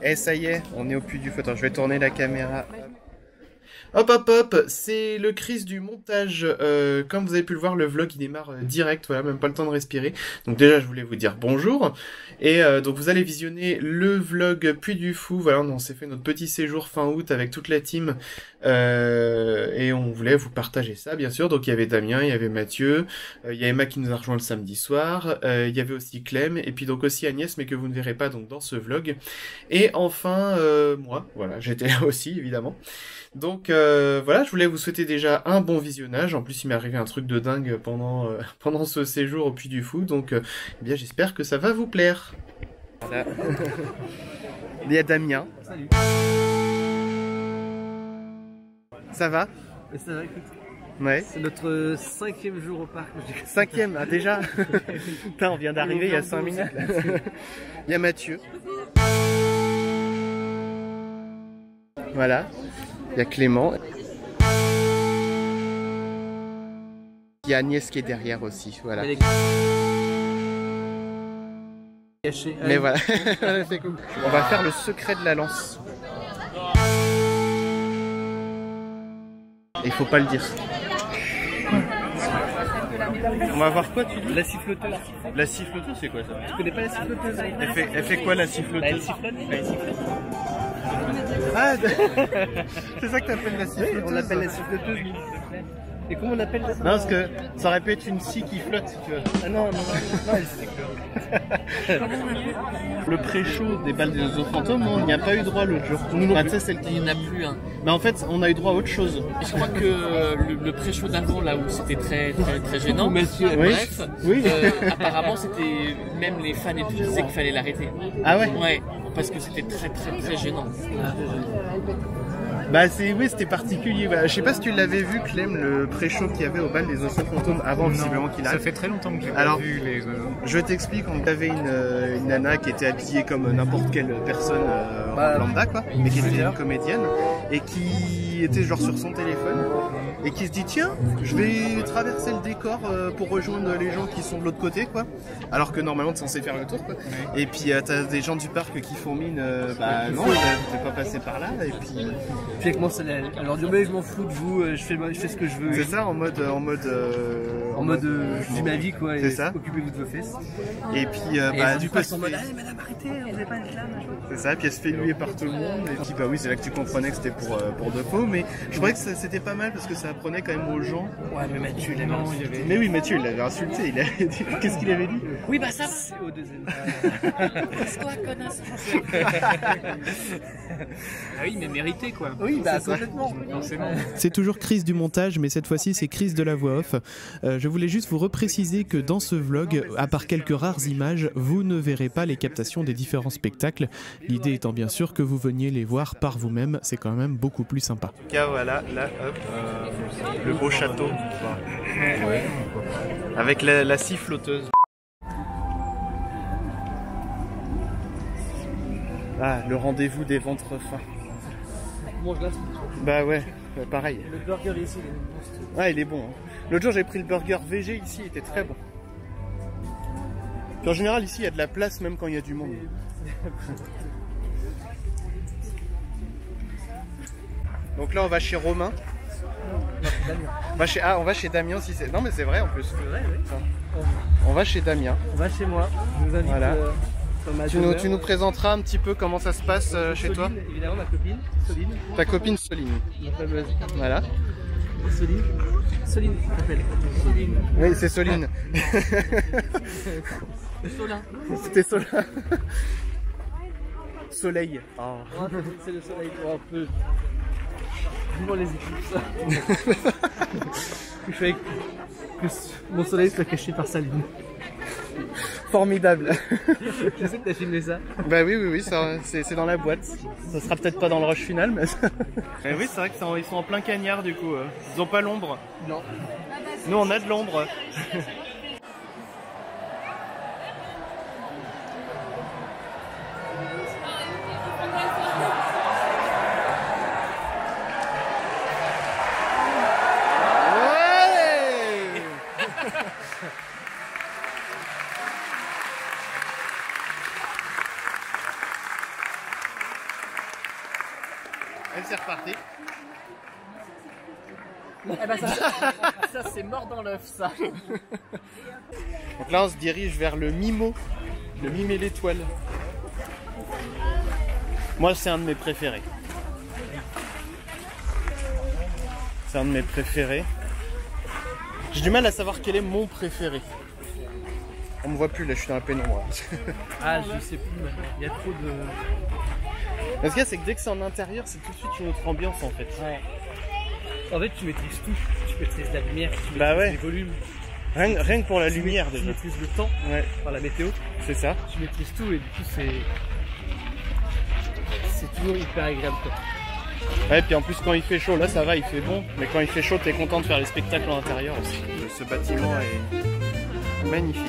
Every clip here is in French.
Et ça y est, on est au Puy du Fou. Attends, je vais tourner la caméra. Hop hop hop, c'est le Chris du montage. Comme vous avez pu le voir, le vlog il démarre direct, voilà, même pas le temps de respirer. Donc déjà je voulais vous dire bonjour. Et donc vous allez visionner le vlog Puy du Fou. Voilà, on s'est fait notre petit séjour fin août avec toute la team. Et on voulait vous partager ça bien sûr. Donc il y avait Damien, il y avait Mathieu, il y a Emma qui nous a rejoint le samedi soir, il y avait aussi Clem, et puis donc aussi Agnès, mais que vous ne verrez pas donc dans ce vlog. Et enfin moi, voilà, j'étais là aussi évidemment. Donc voilà, je voulais vous souhaiter déjà un bon visionnage. En plus, il m'est arrivé un truc de dingue pendant ce séjour au Puy du Fou. Donc eh bien, j'espère que ça va vous plaire. Voilà. Il y a Damien. Salut. Ça va? Ça va, écoute. Ouais. C'est notre 5e jour au parc. 5e, ah déjà. Putain, on vient d'arriver il y a 5 minutes. Il y a Mathieu. Voilà. Il y a Clément. Il y a Agnès qui est derrière aussi, voilà. Mais voilà, c'est cool. On va faire le secret de la lance. Il faut pas le dire. On va voir quoi, tu dis? La siffloteuse. La siffloteuse, c'est quoi ça? Tu connais pas la siffloteuse? Elle fait quoi la siffloteuse? Elle sifflote. Elle sifflote. Ah, c'est ça que t'appelles la siffloteuse? Oui, on l'appelle la siffloteuse. Et comment on appelle ça? Non, parce que ça aurait pu être une scie qui flotte, si tu veux. Ah non, elle sifflote. Le pré-show des balles des oiseaux fantômes, on n'y a pas eu droit l'autre jour. Enfin, tu sais, celle qui... Il n'y en a plus un. Mais en fait, on a eu droit à autre chose. Et je crois que le pré-show d'avant, là où c'était très gênant, bref, oui. Apparemment c'était, même les fans et tout disaient qu'il fallait l'arrêter. Ah ouais? Ouais, parce que c'était très gênant. Bah oui, c'était particulier. Bah, je sais pas si tu l'avais vu, Clem, le pré-show qu'il y avait au bal des oiseaux fantômes avant visiblement qu'il arrive. Ça fait très longtemps que j'ai pas vu les oiseaux. Je t'explique, on avait une nana qui était habillée comme n'importe quelle personne lambda quoi, mais qui était une comédienne et qui était genre sur son téléphone et qui se dit tiens, je vais traverser le décor pour rejoindre les gens qui sont de l'autre côté quoi. Alors que normalement t'es censé faire le tour quoi. Et puis t'as des gens du parc qui font mine, bah non, t'es pas passé par là et puis avec moi, alors du mais je m'en fous de vous, je fais ce que je veux. C'est ça, en mode je vis ma vie quoi. C'est ça. Occupez-vous de vos fesses. Et puis bah du coup en mode allez madame arrêtez, on n'est pas là machin. C'est ça, puis elle se fait huer par tout le monde. Et puis bah oui, c'est là que tu comprenais que c'était pour de faux, mais je croyais que c'était pas mal parce que ça apprenait quand même aux gens. Ouais, mais Mathieu il avait insulté. Mais oui, Mathieu il l'avait insulté. Il avait dit qu'est-ce qu'il avait dit? Oui bah ça. C'est au deuxième. Toi connasse. Ah oui, mais mérité quoi. Oui, bah complètement. C'est toujours Chris du montage, mais cette fois-ci c'est Chris de la voix off. Je voulais juste vous repréciser que dans ce vlog, à part quelques rares images, vous ne verrez pas les captations des différents spectacles. L'idée étant bien sûr que vous veniez les voir par vous-même, c'est quand même beaucoup plus sympa. En tout cas, voilà, là, hop, le beau château. Ouais. Avec la scie flotteuse. Ah, le rendez-vous des ventres fins. Mange là. Bah ouais, pareil. Le burger ici, il est monstrueux. Ouais, il est bon. Hein. L'autre jour, j'ai pris le burger VG ici, il était très bon. Puis en général, ici, il y a de la place même quand il y a du monde. Donc là, on va chez Romain. On va chez Damien si c'est... Non, mais c'est vrai en plus. C'est vrai, oui. On va chez Damien. On va chez moi. Je vous invite. Voilà. Tu nous présenteras un petit peu comment ça se passe chez Soline, toi? Évidemment, ma copine, Soline. Ta copine Soline. Ma fameuse. Voilà. Soline. Soline, s'appelle. Soline. Oui, c'est Soline. Solin. C'était Solin. Soleil. Oh. C'est le soleil pour un peu. Vivons les éclipses. Je fais que mon soleil soit caché par sa lune. Formidable. Je sais que t'as filmé ça. Bah oui, c'est dans la boîte. Ça sera peut-être pas dans le rush final, mais... oui, c'est vrai qu'ils sont en plein cagnard du coup. Ils ont pas l'ombre. Non. Nous, on a de l'ombre. Allez, c'est reparti. Eh ben ça c'est mort dans l'œuf, ça. Donc là, on se dirige vers le Mimo, le Mime et l'étoile. Moi, c'est un de mes préférés. C'est un de mes préférés. J'ai du mal à savoir quel est mon préféré. On me voit plus là, je suis dans la pénombre. Ah, je sais plus, il y a trop de... Ce qu'il y a, c'est que dès que c'est en intérieur, c'est tout de suite une autre ambiance en fait. Ouais. En fait, tu maîtrises tout. Tu maîtrises la lumière, tu bah maîtrises ouais. les volumes. Rien que pour la lumière déjà. Tu maîtrises le temps, ouais. par la météo. C'est ça. Tu maîtrises tout et du coup, c'est toujours hyper agréable, quoi. Ouais, puis en plus quand il fait chaud, là ça va, il fait bon. Mais quand il fait chaud, t'es content de faire les spectacles en intérieur aussi. Ce bâtiment est magnifique.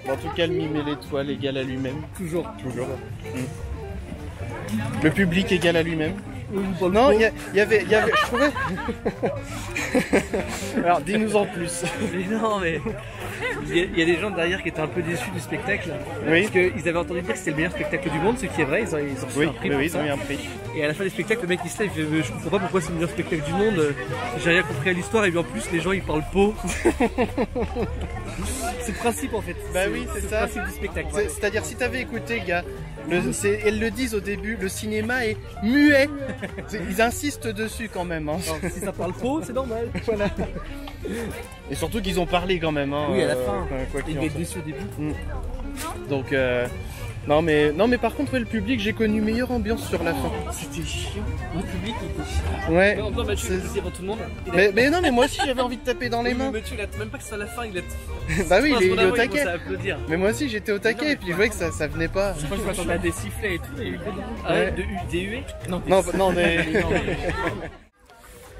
En tout cas, le Mime et l'étoile égale à lui-même. Toujours. Toujours. Le public égale à lui-même. Non, il y avait, je trouvais. Alors, dis-nous en plus. Mais non, mais il y a des gens derrière qui étaient un peu déçus du spectacle. Oui. Parce qu'ils avaient entendu dire que c'était le meilleur spectacle du monde, ce qui est vrai. Ils ont reçu un prix. Oui, pour ils ont ça. eu un prix. Et à la fin du spectacle, le mec il se lève, il fait, je comprends pas pourquoi c'est le meilleur spectacle du monde. J'ai rien compris à l'histoire et puis en plus les gens ils parlent pot. C'est le principe en fait. Bah oui, c'est ça. Le principe du spectacle. C'est-à-dire si t'avais écouté, gars, elles le disent au début, le cinéma est muet. Ils insistent dessus quand même. Hein. Alors, si ça parle pot, c'est normal. Voilà. Et surtout qu'ils ont parlé quand même. Hein, oui, à la fin. Quoi Il va être déçu au début. Donc non mais par contre ouais, le public, j'ai connu meilleure ambiance sur la fin. C'était chiant. Le public il était chiant. Ouais. Mais en même temps, Mathieu il le disait devant tout le monde. Mais non, mais moi aussi j'avais envie de taper dans les mains. Mathieu il a même pas que c'est à la fin, il a. Bah oui, il est au taquet. Applaudir. Mais moi aussi j'étais au taquet et puis je voyais que ça venait pas. Je crois que je m'attendais à des sifflets et tout. Il y a eu ah ouais, des huées. Non des.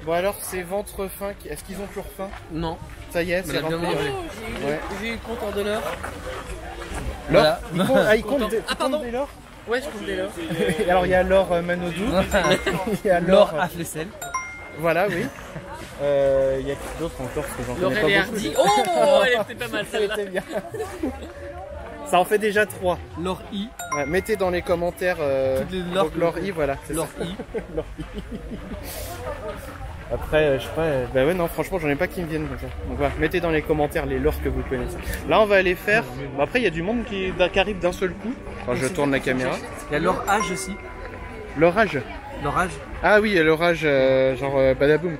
Bon alors c'est ventre fin, est-ce qu'ils ont toujours faim? Non. Ça y est, c'est rempli. Ouais. J'ai eu le compteur de l'heure. L'or il compte des l'or? Ouais, je compte des l'or. Alors il y a l'or Manodou, il y a l'or à Flessel. Voilà, oui. Il y a qui d'autre encore parce que j'en connais pas beaucoup. Hardy. Oh, elle était pas mal celle-là. Elle était bien. Ça en fait déjà 3. L'or I. Ouais, mettez dans les commentaires l'or I, voilà. L'or I. Après, je sais pas, bah ouais, non, franchement, j'en ai pas qui me viennent comme ça. Donc voilà, mettez dans les commentaires les lores que vous connaissez. Là, on va aller faire. Bon, après, il y a du monde qui arrive d'un seul coup. Quand je tourne la caméra. Il y a l'orage aussi. L'orage? L'orage? Ah oui, l'orage, genre badaboum.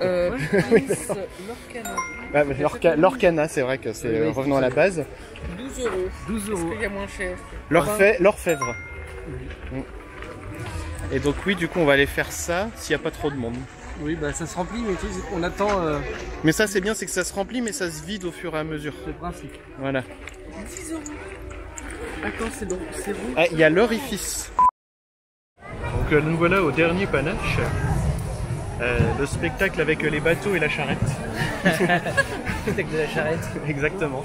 L'orcana. L'orcana, c'est vrai que c'est. Revenons à la base. 12 €. 12 €. Est-ce qu'il y a moins cher? L'orfèvre. Et donc, oui, du coup, on va aller faire ça s'il n'y a pas trop de monde. Oui, bah ça se remplit, mais tu sais, on attend. Mais ça, c'est bien, c'est que ça se remplit, mais ça se vide au fur et à mesure. C'est le principe. Voilà. 10 €. Attends, c'est bon, c'est bon. Ah, il y a l'orifice. Donc, nous voilà au dernier panache. Le spectacle avec les bateaux et la charrette. Spectacle de la charrette. Exactement.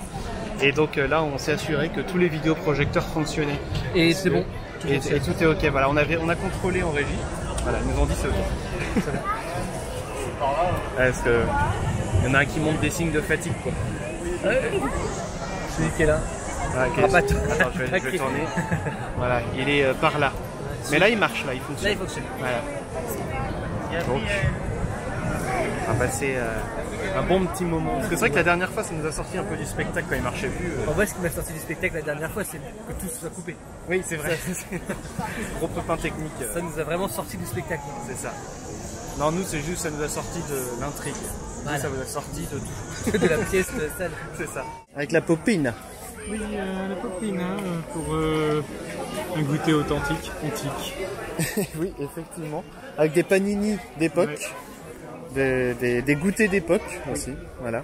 Et donc là, on s'est assuré que tous les vidéoprojecteurs fonctionnaient. Et c'est bon. Et tout est ok. Voilà, on a contrôlé en régie. Voilà, ils nous ont dit c'est ok. Parce que il y en a un qui montre des signes de fatigue, quoi. Celui qui est là. Ah, okay. Attends, je vais tourner. Voilà, il est par là. Mais là, il marche, là, il fonctionne. Là, il fonctionne. Voilà. Donc, on va passer un bon petit moment. Parce que c'est vrai que la dernière fois, ça nous a sorti un peu du spectacle quand il marchait plus. En vrai, ce qui m'a sorti du spectacle la dernière fois, c'est que tout soit coupé. Oui, c'est vrai. Gros pépin technique. Ça nous a vraiment sorti du spectacle. C'est ça. Non, nous, c'est juste, ça nous a sorti de l'intrigue. Voilà. Ça nous a sorti de tout. De la pièce de salle. C'est ça. Avec la popine. Oui, la popine, hein, pour un goûter authentique, antique. Oui, effectivement. Avec des panini d'époque. Ouais. Des goûters d'époque aussi. Voilà.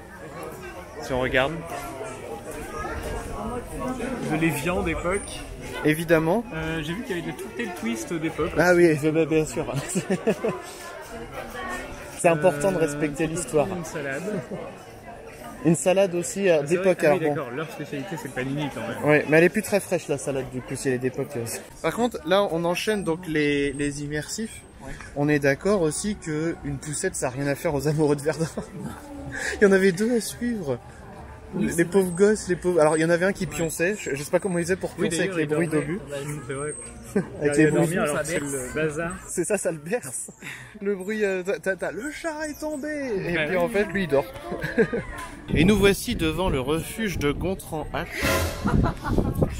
Si on regarde. De l'évian d'époque. Évidemment. J'ai vu qu'il y avait de tout le twist d'époque. Ah oui, bien sûr. C'est important de respecter l'histoire. Une salade. Une salade aussi d'époque. Ah oui, d'accord, leur spécialité c'est le panini quand même. Ouais, mais elle est plus très fraîche la salade du coup si elle est d'époque. Par contre, là on enchaîne donc les immersifs. Ouais. On est d'accord aussi que une poussette ça n'a rien à faire aux amoureux de Verdun. Il y en avait 2 à suivre. Oui, les pauvres gosses, les pauvres. Alors il y en avait un qui pionçait, je sais pas comment il faisait pour pioncer avec les bruits d'obus. C'est vrai. Avec les bruits, alors c'est le bazar. C'est ça, ça le berce. Le bruit, le chat est tombé. Et puis en fait, lui il dort. Et nous voici devant le refuge de Gontran H.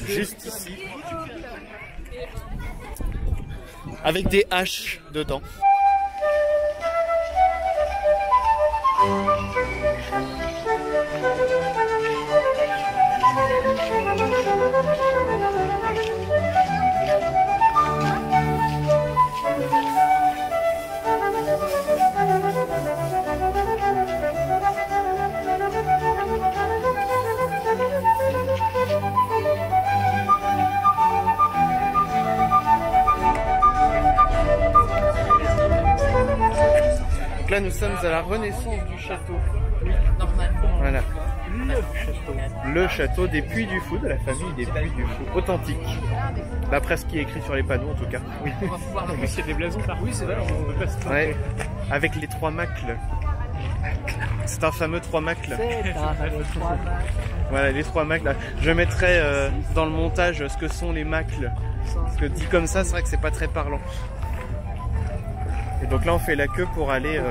Juste ici. Avec des haches dedans. Là, nous sommes à la renaissance du château. Voilà. Le château des Puy du Fou, de la famille des Puy du Fou, authentique. D'après ce qui est écrit sur les panneaux, en tout cas. Oui. On va pouvoir le il y a des blasons par. Oui, c'est vrai, on peut pas se tromper. Ouais. Avec les 3 macles. C'est un fameux 3 macles. Voilà, les 3 macles. Je mettrai dans le montage ce que sont les macles. Parce que dit comme ça, c'est vrai que c'est pas très parlant. Et donc là on fait la queue pour aller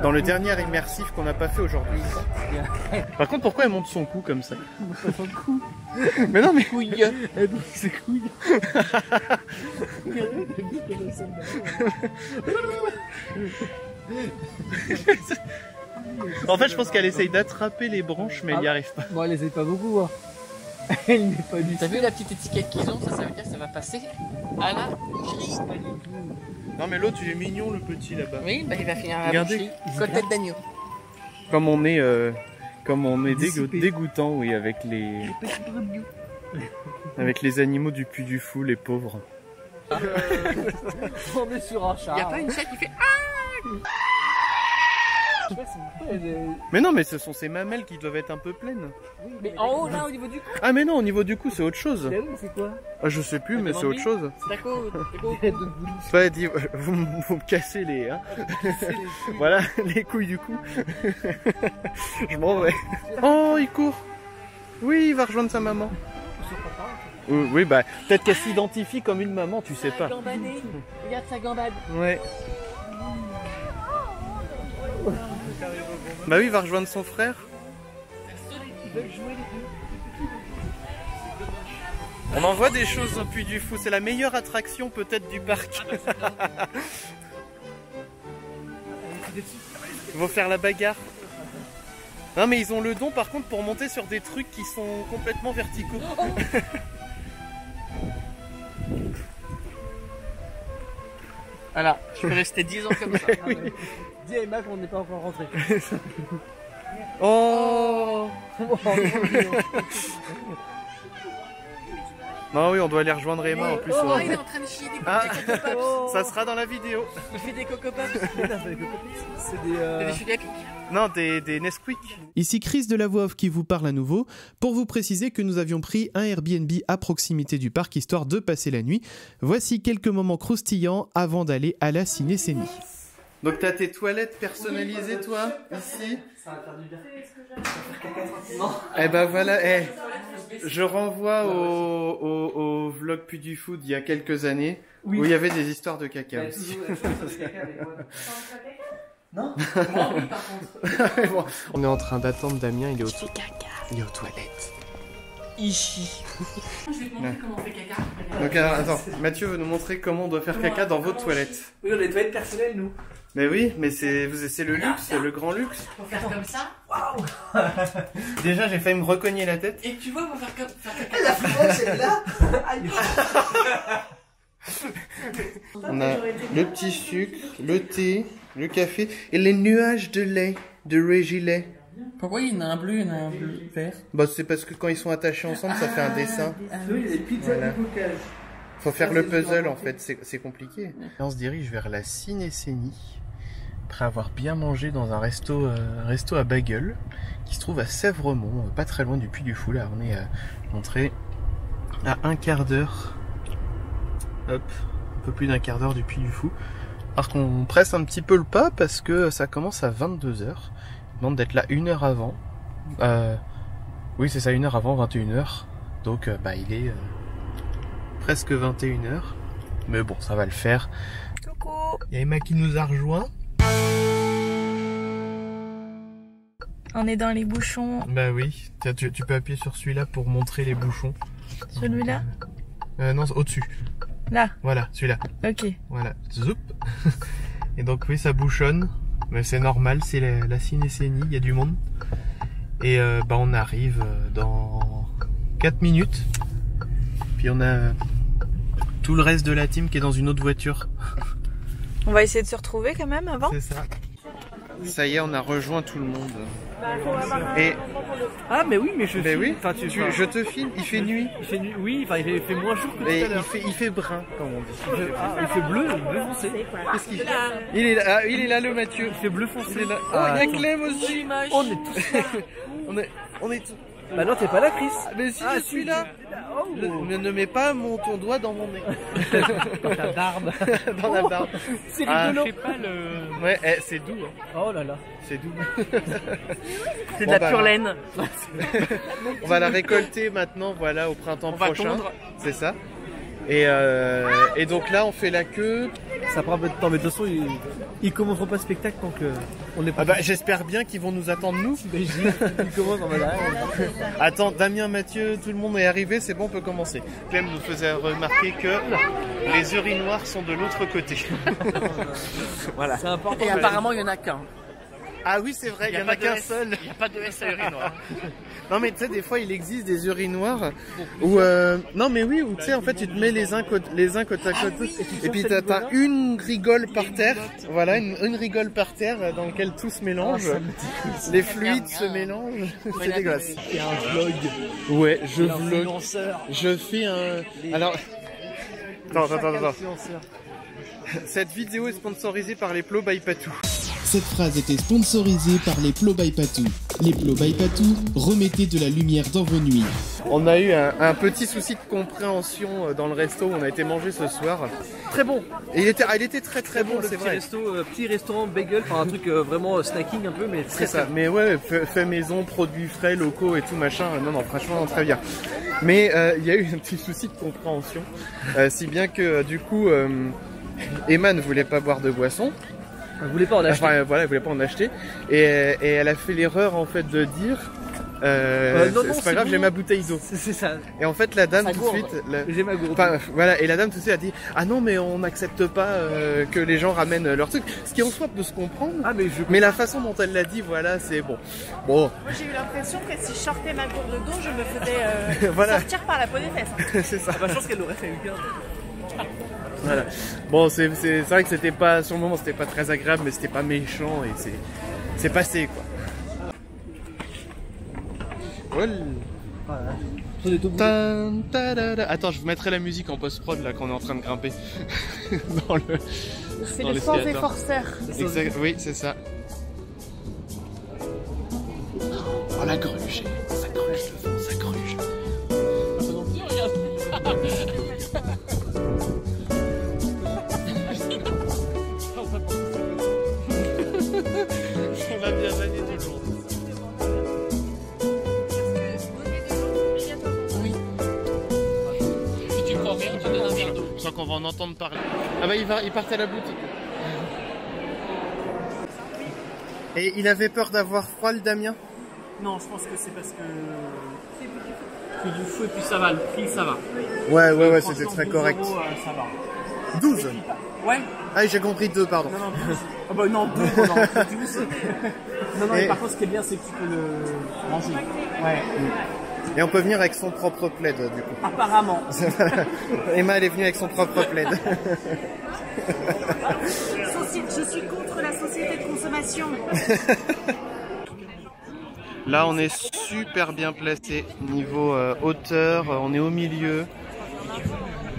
dans le dernier immersif qu'on n'a pas fait aujourd'hui. Par contre, pourquoi elle monte son cou comme ça? Son cou. Mais non mais couille. C'est couille. En fait je pense qu'elle essaye d'attraper les branches mais elle n'y arrive pas. Bon elle essaye pas beaucoup hein. Elle n'est pas du tout. T'as vu la petite étiquette qu'ils ont? Ça veut dire que ça va passer à la boucherie. Non mais l'autre il est mignon le petit là-bas. Oui, bah il va finir à la boucherie. Côtelette d'agneau. Comme on est dégoûtant, oui, avec les animaux du Puy du Fou, les pauvres. On est sur un chat. Il y a pas une chatte qui fait Mais non, mais ce sont ces mamelles qui doivent être un peu pleines. Oui, mais en haut là, au niveau du cou. Ah mais non, au niveau du cou c'est autre chose. C'est quoi? Ah, je sais plus, mais c'est autre chose. C'est d'accord. Ouais, dis, vous me cassez les... Hein. Voilà, les couilles du cou. Je m'en vais. Oh, il court. Oui, il va rejoindre sa maman. Oui, bah, peut-être qu'elle s'identifie comme une maman, tu sais pas. Regarde sa gambade. Ouais. Bah oui, il va rejoindre son frère. On en voit des choses au Puy du Fou, c'est la meilleure attraction peut-être du parc. Ils vont faire la bagarre. Non mais ils ont le don par contre pour monter sur des trucs qui sont complètement verticaux. Voilà, je peux rester 10 ans comme ça. Oui. Dis à Emma qu'on n'est pas encore rentré. Oh. Non oui, on doit aller rejoindre Emma en plus. Oh, il est en train de chier des coco pops. Ça sera dans la vidéo. Il fait des coco pops. C'est des chutes à pic. Non, des Nesquik. Ici Chris de la voix off qui vous parle à nouveau pour vous préciser que nous avions pris un Airbnb à proximité du parc histoire de passer la nuit. Voici quelques moments croustillants avant d'aller à la ciné-cénie. Donc t'as tes toilettes personnalisées toi, ici. Ça va faire du bien. Eh ben voilà, je renvoie au vlog Puy du Fou d'il y a quelques années, où il y avait des histoires de caca aussi. Non. Bon, on est en train d'attendre Damien, il est aux toilettes. Ici. Je vais te montrer comment on fait caca. Donc alors, attends, Mathieu veut nous montrer comment on doit faire caca dans vos toilettes. Oui, on a des toilettes personnelles nous. Mais oui, mais c'est le luxe, le grand luxe. Faut faire comme ça. Waouh. Déjà j'ai failli me recogner la tête. Et tu vois, on va faire caca. La France est là. On a le petit sucre, le thé, le café et les nuages de lait de Régilet. Pourquoi il y en a un bleu et il y en a un bleu vert? Bah c'est parce que quand ils sont attachés ensemble ça fait un dessin. Oui, les pizzas de bocage. Faut faire le puzzle en fait, c'est compliqué. On se dirige vers la ciné-cénie après avoir bien mangé dans un resto à bagel qui se trouve à Sèvremont, pas très loin du Puy du Fou. Là on est à l'entrée à un quart d'heure, hop, un peu plus d'un quart d'heure du Puy du Fou. Par contre on presse un petit peu le pas parce que ça commence à 22 h. On demande d'être là 1 heure avant. Oui c'est ça, 1 heure avant, 21 h. Donc bah il est presque 21 h. Mais bon ça va le faire. Coucou. Il y a Emma qui nous a rejoint. On est dans les bouchons. Bah oui, tu peux appuyer sur celui-là pour montrer les bouchons. Celui-là? Non, au-dessus. Là? Voilà, celui-là. Ok. Voilà, zoup. Et donc oui, ça bouchonne. Mais c'est normal, c'est la cinécénie, il y a du monde. Et bah on arrive dans 4 minutes. Puis on a tout le reste de la team qui est dans une autre voiture. On va essayer de se retrouver quand même avant. C'est ça. Ça y est, on a rejoint tout le monde. Et ah mais oui, mais je filme. Oui, enfin, je te filme, il fait nuit. Il fait nuit, oui, enfin il fait moins jour que tout à l'heure. Il fait brun, comme on dit. Il fait bleu foncé. Qu'est-ce qu'il fait? Il est là le Mathieu. Il fait bleu foncé. Il est là. Oh, il y a Clem aussi. On est tous là. on est tous. Bah non, t'es pas là, Chris. Mais si, je suis là. Ne mets pas ton doigt dans mon nez. Dans ta barbe. Dans la barbe. C'est rigolo. Je sais pas le... Ouais, c'est doux. Hein. Oh là là. C'est doux. C'est de la pure laine. On va la récolter maintenant, voilà, au printemps prochain. C'est ça. Et donc là, on fait la queue. Ça prend un peu de temps, mais de toute façon, ils commenceront pas le spectacle tant que on est pas. Ah bah, j'espère bien qu'ils vont nous attendre nous. Ils commencent en mode. Attends, Damien, Mathieu, tout le monde est arrivé, c'est bon, on peut commencer. Clem nous faisait remarquer que les urinoirs sont de l'autre côté. Voilà. C'est important. Et apparemment, il y en a qu'un. Ah oui, c'est vrai, il y en a qu'un seul. Il n'y a pas de S à urinoir. Non mais tu sais, des fois il existe des urinoirs où non mais oui, où tu sais en fait tu te mets les uns côte à côte et puis t'as une rigole par terre, voilà, une rigole par terre dans laquelle tout se mélange, les fluides se mélangent, c'est dégueulasse. C'est un vlog. Ouais, je fais un... Alors... Attends. Cette vidéo est sponsorisée par les Plots by Patou. Cette phrase était sponsorisée par les Plots by Patou. Les Plots by Patou, remettez de la lumière dans vos nuits. On a eu un petit souci de compréhension dans le resto où on a été manger ce soir. Très bon. Et il était très bon, c'est vrai. Petit restaurant bagel, enfin un truc vraiment snacking un peu, mais c'est ça. Mais ouais, fait maison, produits frais, locaux et tout machin. Non, franchement, très bien. Mais il y a eu un petit souci de compréhension, si bien que du coup, Emma ne voulait pas boire de boisson. Elle voulait pas en acheter. Enfin, voilà, elle voulait pas en acheter. Et elle a fait l'erreur en fait de dire c'est pas grave, bon. J'ai ma bouteille d'eau. C'est ça. Et en fait la dame tout de suite j'ai ma gourde. Voilà, et la dame tout de suite a dit ah non mais on n'accepte pas que les gens ramènent leur truc. Ce qui en soit peut se comprendre. Ah, mais la façon dont elle l'a dit, voilà, c'est bon. Moi j'ai eu l'impression que si je sortais ma gourde d'eau, je me faisais voilà. sortir par la peau des fesses. C'est ça. Je pense qu'elle l'aurait fait bien. Voilà. Bon, c'est vrai que c'était pas, sur le moment, c'était pas très agréable, mais c'était pas méchant et c'est passé quoi. Voilà. Attends, je vous mettrai la musique en post-prod là qu'on est en train de grimper. C'est le sens des forceurs. Exact, oui, c'est ça. Oh la gruge, ça gruge le vent, ça gruge. On va bien manier tout le monde. Oui. Si tu prends rien, tu donnes un verre d'eau. Je sens qu'on va en entendre parler. Ah bah il partait à la boutique. Et il avait peur d'avoir froid le Damien? Non, je pense que c'est parce que... C'est du fou et puis ça va, le prix ça va. Ouais, c'était très correct. Euros, ça va. 12 Ouais. Ah j'ai compris 2, pardon. Non, 12. Ah bah non, 2, non, 12. Non, mais par contre, ce qui est bien, c'est que tu peux le manger. Ouais. Et on peut venir avec son propre plaid, du coup. Apparemment. Emma, elle est venue avec son propre plaid. Je suis contre la société de consommation. Là, on est super bien placé. Niveau hauteur, on est au milieu.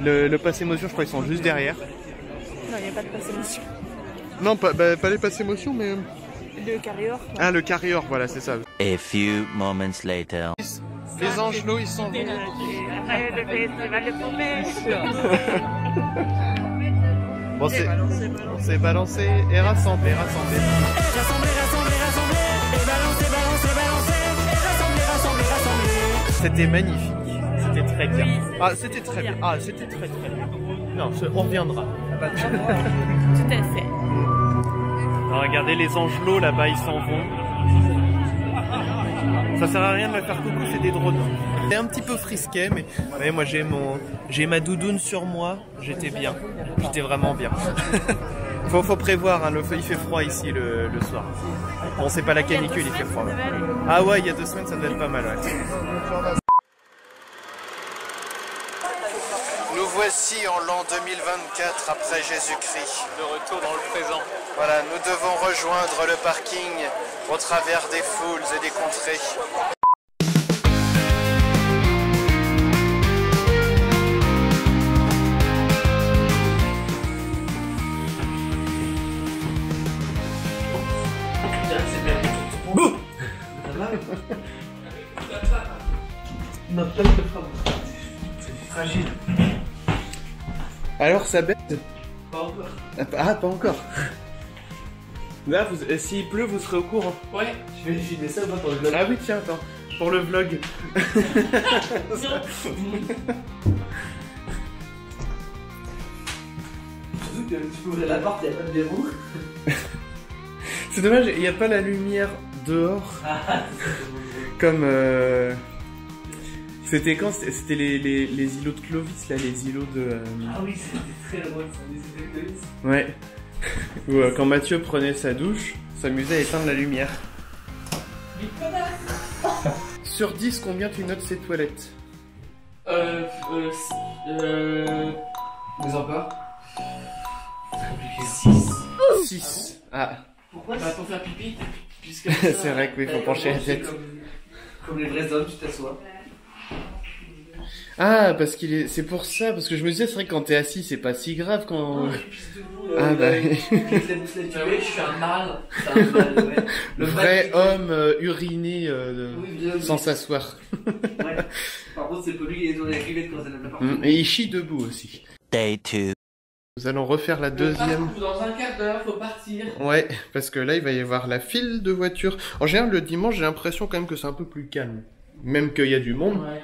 Le passe émotion, je crois qu'ils sont juste derrière. Non, il n'y a pas de passe émotion. Non, pas les passes émotions, mais... Le carrière. Ah, le carrière, voilà, c'est ça. A few moments later. Les angelots, ils sont... Après le festival de poupées. Bon, c'est balancé et rassemblé, C'était magnifique. C'était très bien. Ah, c'était très bien. Ah, c'était très bien. Non, on reviendra. Tout à fait. Alors, regardez les angelots là-bas, ils s'en vont. Ça sert à rien de me faire coucou, c'est des drones. C'est un petit peu frisqué, mais ouais, moi j'ai ma doudoune sur moi, j'étais bien. J'étais vraiment bien. Faut prévoir, hein, il fait froid ici le soir. Bon, c'est pas la canicule, il fait froid. Ah ouais, il y a 2 semaines, ça devait être pas mal, ouais. Nous voici en l'an 2024 après Jésus-Christ. De retour dans le présent. Voilà, nous devons rejoindre le parking au travers des foules et des contrées. C'est fragile. Alors ça baisse? Pas encore. Ah, pas encore. Là, s'il pleut, vous serez au courant. Ouais, je vais filmer ça ou pas pour le vlog? Ah oui, tiens, attends, pour le vlog. Surtout que tu peux ouvrir la porte, il n'y a pas de verrou. C'est dommage, il n'y a pas la lumière dehors. Comme... C'était quand? C'était les îlots de Clovis, là, les îlots de... Ah oui, c'était très drôle, ça, les îlots de Clovis. Ouais. Ou quand Mathieu prenait sa douche, s'amusait à éteindre la lumière. Sur 10, combien tu notes ces toilettes? Mais encore 6. Ah. Pourquoi? Bah, pour faire pipi, puisque... C'est vrai qu'il faut pencher la tête. Comme les vrais hommes, tu t'assois. Ah, parce c'est pour ça, parce que je me disais, c'est vrai que quand t'es assis, c'est pas si grave quand... Ah bah... oui, je suis un mâle. Ouais. Le vrai homme uriné sans s'asseoir. Ouais. Par contre, c'est pas lui qui est dans les rivettes quand ça n'a pas. Et il chie debout aussi. Day 2. Nous allons refaire la deuxième. Dans un quart d'heure, faut partir. Ouais, parce que là, il va y avoir la file de voitures. En général, le dimanche, j'ai l'impression quand même que c'est un peu plus calme. Même qu'il y a du monde. Ouais.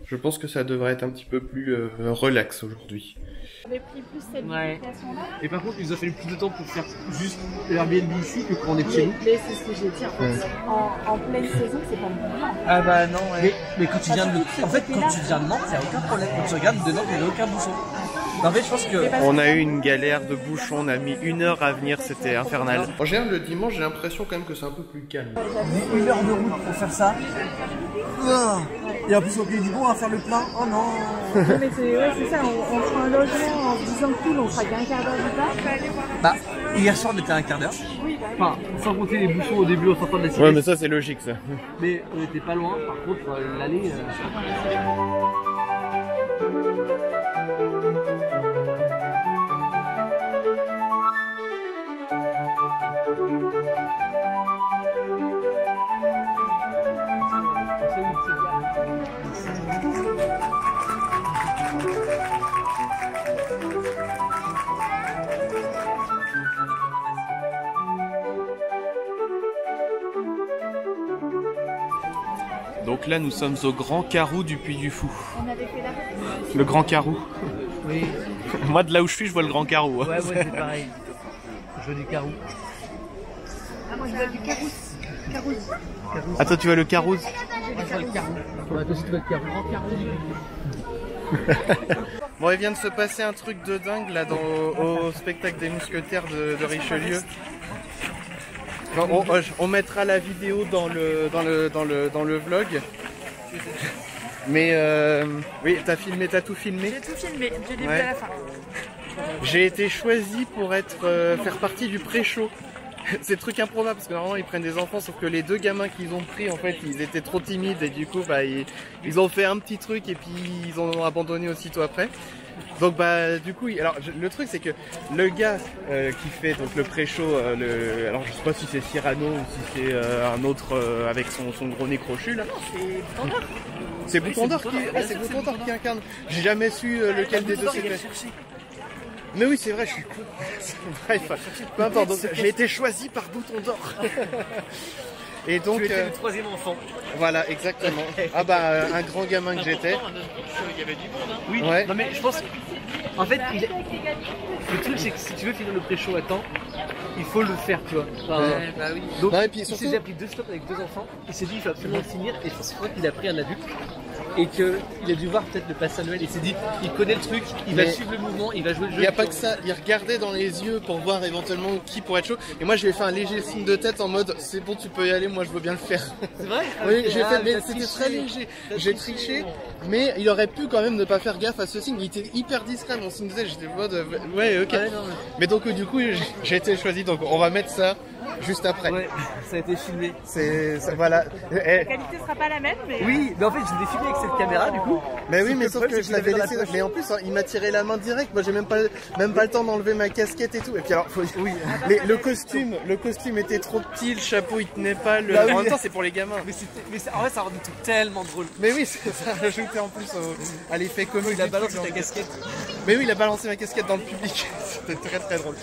Je pense que ça devrait être un petit peu plus relax aujourd'hui. J'avais pris plus cette Ouais. là. Et par contre, il nous a fallu plus de temps pour faire juste l'Airbnb ici que quand on est de chez nous. Mais c'est ce que j'ai dit en fait. En pleine saison, c'est pas bon. Ah bah non, ouais. Mais quand tu viens de... En fait, quand tu viens de Nantes, il n'y a aucun problème. Quand tu regardes de Nantes, il n'y a aucun bouchon. En fait, je pense que... On a eu une galère de bouchons, on a mis 1 heure à venir, c'était infernal. En général, le dimanche, j'ai l'impression quand même que c'est un peu plus calme. 1 heure de route pour faire ça. Et en plus, au pied du bon, à faire le plein. Oh non. Mais c'est ça, on prend un logement en se disant cool, on fera qu'un quart d'heure du parc. Bah, hier soir, on était à un quart d'heure. Enfin, sans compter les bouchons au début en sortant de la cité. Ouais, mais ça, c'est logique, ça. Mais on était pas loin, par contre, l'allée... Donc là, nous sommes au Grand Carreau du Puy du Fou. On avait fait la répétition. Le Grand Carreau. Oui. Moi, de là où je suis, je vois le Grand Carreau. Ouais, c'est pareil. Je vois du carreau. Ah, moi je vois du carousse. Carousse. Ah, toi, tu vois le Carousse? Moi, je vois le carreau. Ouais, toi aussi, tu vois le carreau. Grand carreau. Bon, il vient de se passer un truc de dingue là au spectacle des mousquetaires de Richelieu. On mettra la vidéo dans le vlog. Mais oui, t'as tout filmé. J'ai tout filmé, du début Ouais. à la fin. J'ai été choisi pour faire partie du pré-show. c'est le truc improbable parce que normalement ils prennent des enfants, sauf que les 2 gamins qu'ils ont pris en fait ils étaient trop timides et du coup bah ils ont fait un petit truc et puis ils ont abandonné aussitôt après. Donc bah du coup alors le truc c'est que le gars qui fait donc le pré-show, alors je sais pas si c'est Cyrano ou si c'est un autre avec son gros nez crochu là. C'est Bouton d'Or qui incarne. J'ai jamais su lequel des deux c'était. Mais oui, c'est vrai, je suis con. Bref, peu importe. Donc, j'ai été choisi par Bouton d'Or. Et donc, Tu étais le 3e enfant. Voilà, exactement. Ah bah, un grand gamin que j'étais. Il y avait du monde, hein. Oui, Ouais. non mais je pense. En fait, le truc c'est que si tu veux finir le pré-show à temps, il faut le faire, tu vois. Enfin, Ouais. Bah oui. donc, Non, et puis il surtout- s'est déjà pris 2 stops avec 2 enfants. Il s'est dit il faut absolument le finir. Et je pense qu'il a pris un adulte. Et qu'il a dû voir peut-être le pass annuel. Il s'est dit il connaît le truc, il va Mais- suivre le mouvement, il va jouer le jeu. Il n'y a pas que ça, il regardait dans les yeux pour voir éventuellement qui pourrait être chaud. Et moi, je lui ai fait un léger signe de tête en mode c'est bon, tu peux y aller, moi je veux bien le faire. C'est vrai. Oui, j'ai fait, mais t'as c'était triché. très léger. T'as J'ai triché. triché, mais il aurait pu quand même ne pas faire gaffe à ce signe. Il était hyper discret, mon signe de tête. J'étais en mode ouais, ok. Ouais, non, Mais donc, du coup, j'ai été choisi, donc on va mettre ça juste après. ouais, ça a été filmé. Voilà. La qualité sera pas la même, mais. Oui, mais en fait, je voulais filmer avec cette caméra du coup. Mais oui, mais le sauf problème, que c'est je l'avais l'avais dans laissé. la poche. Mais en plus, hein, il m'a tiré la main direct. Moi, j'ai même pas le temps d'enlever ma casquette et tout. Et puis alors, Oui. le costume était trop petit, le chapeau il tenait pas. Bah oui. En même temps, c'est pour les gamins. En vrai, ça rend le truc tellement drôle. Mais oui, ça rajoutait en plus à l'effet comique. Il a du balancé truc, ta genre. casquette. Mais oui, il a balancé ma casquette dans le public. C'était très très drôle.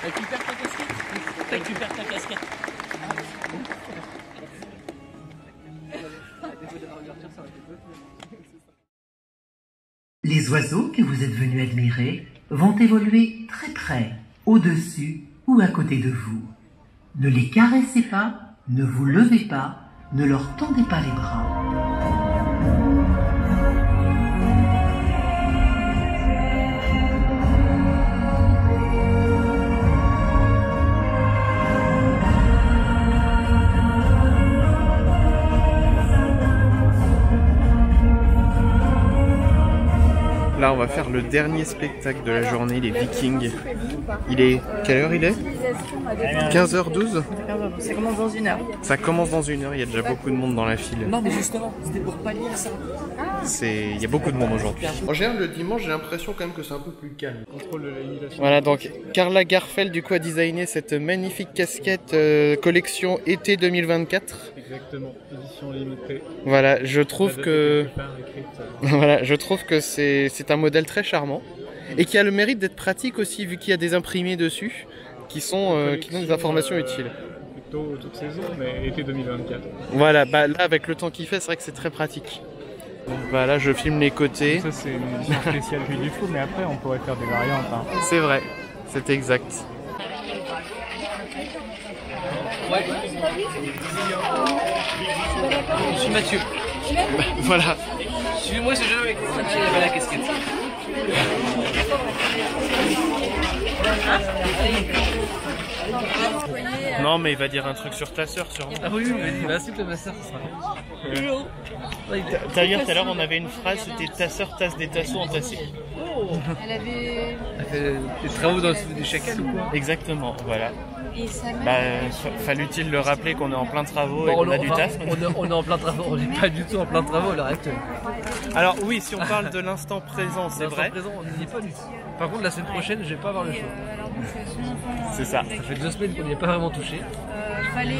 Récupère ta casquette. Récupère ta casquette. Les oiseaux que vous êtes venus admirer vont évoluer très près, au-dessus ou à côté de vous. Ne les caressez pas, ne vous levez pas, ne leur tendez pas les bras. Là, on va faire le dernier spectacle de la journée, les Vikings. Il est... Quelle heure il est? 15h12. Ça commence dans 1 heure. Ça commence dans 1 heure, il y a déjà beaucoup de monde dans la file. Non, mais justement, c'était pour pallier à ça. Il y a beaucoup de monde aujourd'hui. En général, le dimanche, j'ai l'impression quand même que c'est un peu plus calme. Contrôle de l'annulation. Voilà, donc Carla Garfeld du coup a designé cette magnifique casquette collection été 2024. Exactement, édition limitée. Voilà, je trouve que... Écrite, Voilà, je trouve que c'est un modèle très charmant et qui a le mérite d'être pratique aussi vu qu'il y a des imprimés dessus qui donnent des informations utiles. Plutôt toute saison, mais été 2024. Voilà, bah là avec le temps qu'il fait, c'est vrai que c'est très pratique. Donc, bah là je filme les côtés. Ça c'est une édition spéciale Puy du Fou, mais après on pourrait faire des variantes. Hein. C'est vrai, c'est exact. Ouais. Je suis Mathieu. Voilà. Suivez-moi ce jeune avec Mathieu, il avait la casquette. Non mais il va dire un truc sur ta sœur sûrement. Ah oui, il va s'il te plaît, ma sœur, ça sera. D'ailleurs tout à l'heure on avait une phrase, c'était ta sœur tasse des tasseaux entassés. Elle avait... Elle fait des travaux dans le studio du chacal ou quoi? Exactement, voilà. Et sa mère... Bah, fallut-il le rappeler qu'on est en plein travaux et qu'on a du taf. On est en plein travaux, on n'est pas du tout en plein travaux à l'heure actuelle. Alors oui, si on parle de l'instant présent, c'est vrai. Présent, on n'y est pas du tout. Par contre, la semaine prochaine, je vais pas avoir le choix. C'est ça. Ça fait 2 semaines qu'on n'y est pas vraiment touché. fallait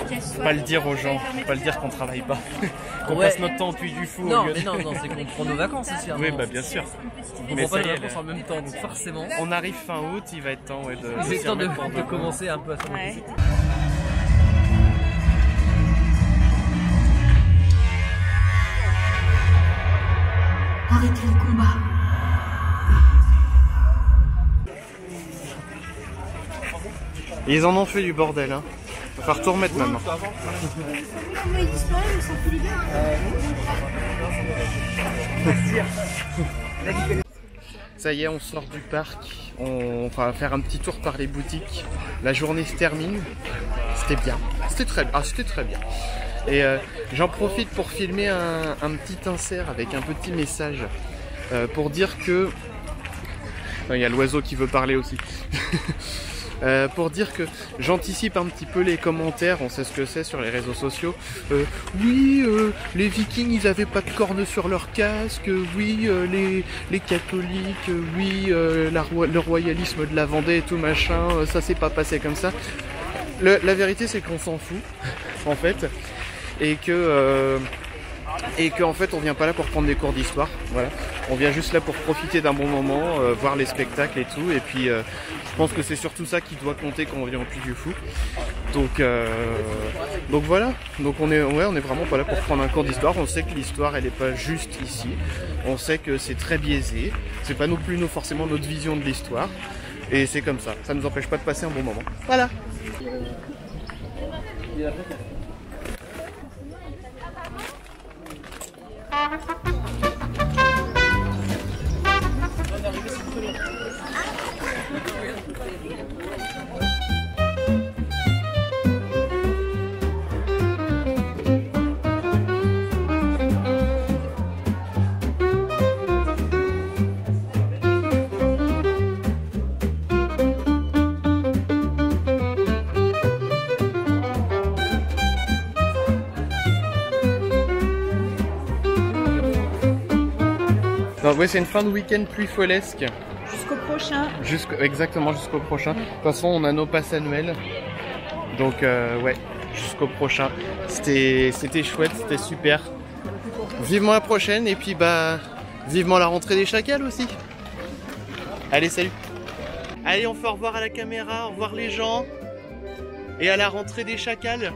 qu'elle soit... Pas le dire aux gens, pas le dire qu'on travaille pas. Qu'on passe notre temps au Puy du Fou. Non, mais non, c'est qu'on prend nos vacances aussi. Oui, bah bien sûr. On prend pas nos vacances en même temps, donc forcément. On arrive fin août, il va être temps de commencer un peu à faire nos visites. Arrêtez le combat. Ils en ont fait du bordel, hein. Va falloir tout remettre maintenant. Ça y est, on sort du parc. On va faire un petit tour par les boutiques. La journée se termine. C'était bien. C'était très bien. Et j'en profite pour filmer un petit insert avec un petit message pour dire que... Il y a l'oiseau qui veut parler aussi. Pour dire que j'anticipe un petit peu les commentaires, on sait ce que c'est sur les réseaux sociaux. Oui, les Vikings ils avaient pas de cornes sur leur casque, oui, les catholiques, oui, le royalisme de la Vendée et tout machin, ça s'est pas passé comme ça. La vérité c'est qu'on s'en fout, en fait, et que en fait on vient pas là pour prendre des cours d'histoire, voilà. On vient juste là pour profiter d'un bon moment, voir les spectacles et tout, et puis je pense que c'est surtout ça qui doit compter quand on vient au Puy du Fou. Donc voilà, donc on est vraiment pas là pour prendre un cours d'histoire. On sait que l'histoire elle est pas juste ici, on sait que c'est très biaisé, c'est pas non plus forcément notre vision de l'histoire, et c'est comme ça, ça nous empêche pas de passer un bon moment. Voilà. Ouais, c'est une fin de week-end puy-folesque. Jusqu'au prochain. Exactement, jusqu'au prochain. De toute façon, on a nos passes annuelles. Donc ouais, jusqu'au prochain. C'était chouette, c'était super. Vivement la prochaine et puis bah vivement la rentrée des chacals aussi. Allez, salut. Allez, on fait au revoir à la caméra, au revoir les gens. Et à la rentrée des chacals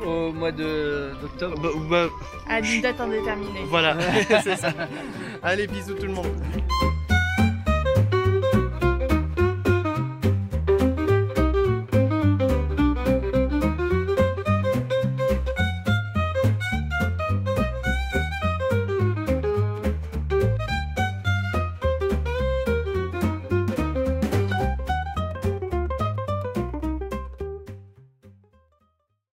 Au mois d'octobre. À une date indéterminée. Voilà, c'est ça. Allez, bisous tout le monde.